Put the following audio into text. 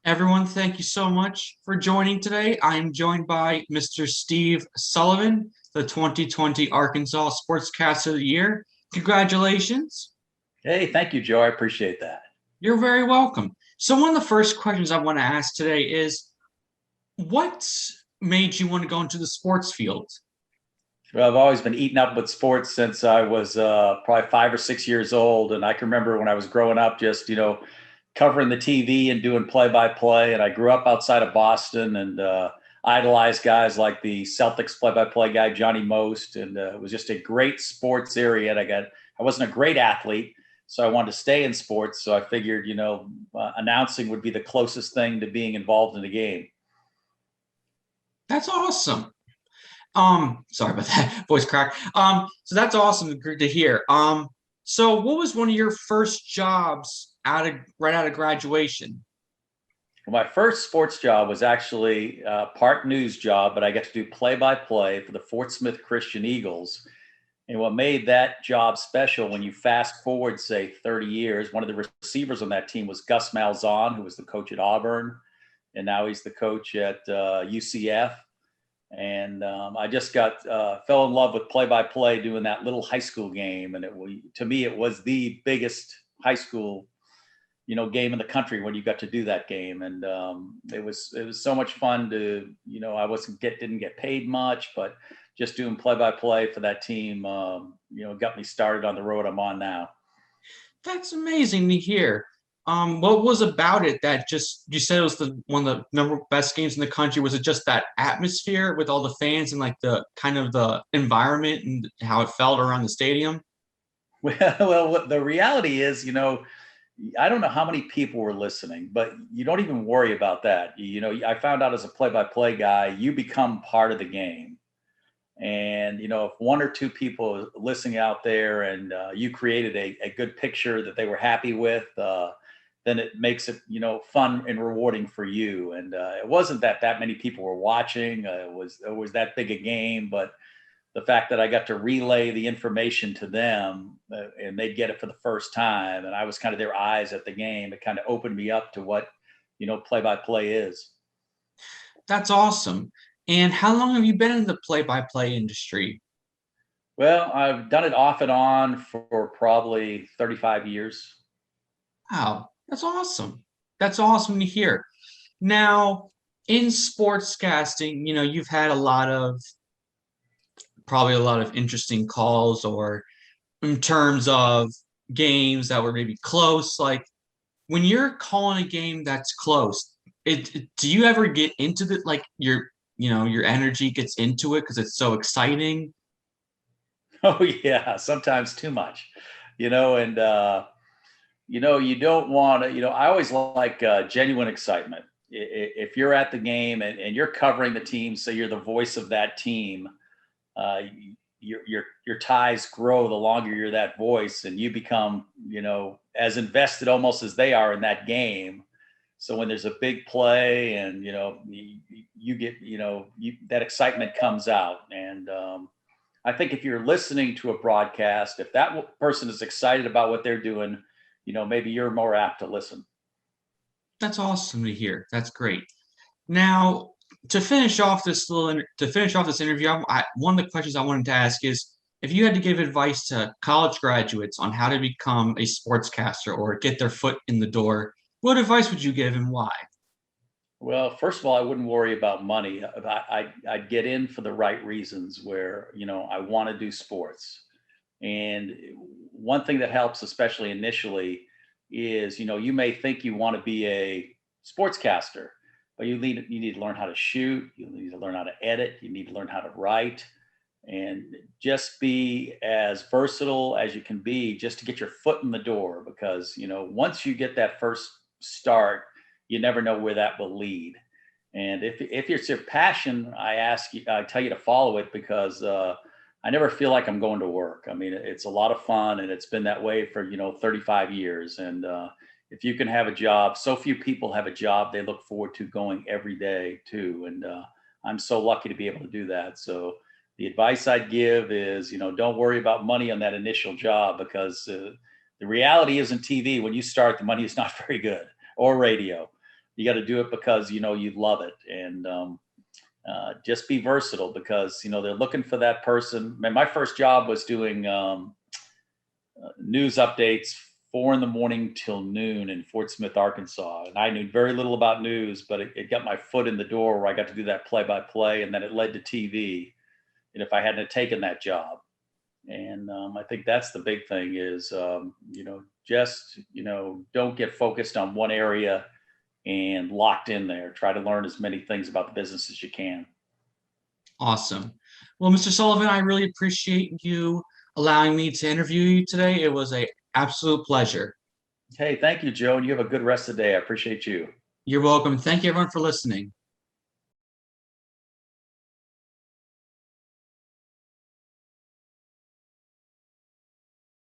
Everyone, thank you so much for joining today. I am joined by Mr. Steve Sullivan, the 2020 Arkansas Sportscaster of the Year. Congratulations. Hey, thank you, Joe. I appreciate that. You're very welcome. So, one of the first questions I want to ask today is what made you want to go into the sports field? Well, I've always been eaten up with sports since I was probably 5 or 6 years old. And I can remember when I was growing up, just, covering the TV and doing play by play. And I grew up outside of Boston and idolized guys like the Celtics play by play guy, Johnny Most. And it was just a great sports area. And I wasn't a great athlete. So I wanted to stay in sports. So I figured, announcing would be the closest thing to being involved in the game. That's awesome. Sorry about that voice crack. So that's awesome to hear. So what was one of your first jobs right out of graduation? My first sports job was actually a part news job, but I got to do play by play for the Fort Smith Christian Eagles. And what made that job special, when you fast forward, say, 30 years, one of the receivers on that team was Gus Malzahn, who was the coach at Auburn, and now he's the coach at UCF. And I just got fell in love with play by play doing that little high school game, and to me it was the biggest high school game in the country when you got to do that game. And it was so much fun to, I didn't get paid much, but just doing play by play for that team, got me started on the road I'm on now. That's amazing to hear. What was about it that just you said it was one of the number best games in the country? Was it just that atmosphere with all the fans and like the kind of the environment and how it felt around the stadium? Well, the reality is, I don't know how many people were listening, but you don't even worry about that. I found out as a play-by-play guy, you become part of the game. And, if one or two people are listening out there and you created a good picture that they were happy with, then it makes it, fun and rewarding for you. And it wasn't that many people were watching. It was that big a game, but the fact that I got to relay the information to them and they'd get it for the first time, and I was kind of their eyes at the game, it kind of opened me up to what, play by play is. That's awesome. And how long have you been in the play-by-play industry? Well, I've done it off and on for probably 35 years. Wow, that's awesome. That's awesome to hear. Now, in sportscasting, you've had probably a lot of interesting calls or in terms of games that were maybe close. Like when you're calling a game that's close, do you ever get into the like your energy gets into it because it's so exciting? Oh yeah, sometimes too much, and you don't want to. I always like genuine excitement. If you're at the game and you're covering the team, so you're the voice of that team, uh, your ties grow the longer you're that voice, and you become as invested almost as they are in that game. So when there's a big play and you get that excitement comes out. And I think if you're listening to a broadcast, if that person is excited about what they're doing, maybe you're more apt to listen. That's awesome to hear. That's great. Now, to finish off this interview, one of the questions I wanted to ask is if you had to give advice to college graduates on how to become a sportscaster or get their foot in the door, what advice would you give and why? Well, first of all, I wouldn't worry about money. I'd get in for the right reasons where, I want to do sports. And one thing that helps, especially initially, is, you may think you want to be a sportscaster, but you need to learn how to shoot. You need to learn how to edit. You need to learn how to write and just be as versatile as you can be just to get your foot in the door. Because, once you get that first start, you never know where that will lead. And if it's your passion, I tell you to follow it because I never feel like I'm going to work. I mean, it's a lot of fun, and it's been that way for 35 years. And if you can have a job, so few people have a job they look forward to going every day too. And I'm so lucky to be able to do that. So the advice I'd give is, don't worry about money on that initial job because the reality isn't TV. When you start, the money is not very good, or radio. You got to do it because you know you love it, and just be versatile because you know they're looking for that person. Man, my first job was doing news updates 4 in the morning till noon in Fort Smith, Arkansas, and I knew very little about news, but it got my foot in the door where I got to do that play-by-play, and then it led to TV. And if I hadn't taken that job, and I think that's the big thing is just don't get focused on one area and locked in there. Try to learn as many things about the business as you can. Awesome. Well, Mr. Sullivan, I really appreciate you allowing me to interview you today. It was a absolute pleasure. Hey, thank you, Joe, and you have a good rest of the day. I appreciate you. You're welcome. Thank you, everyone, for listening.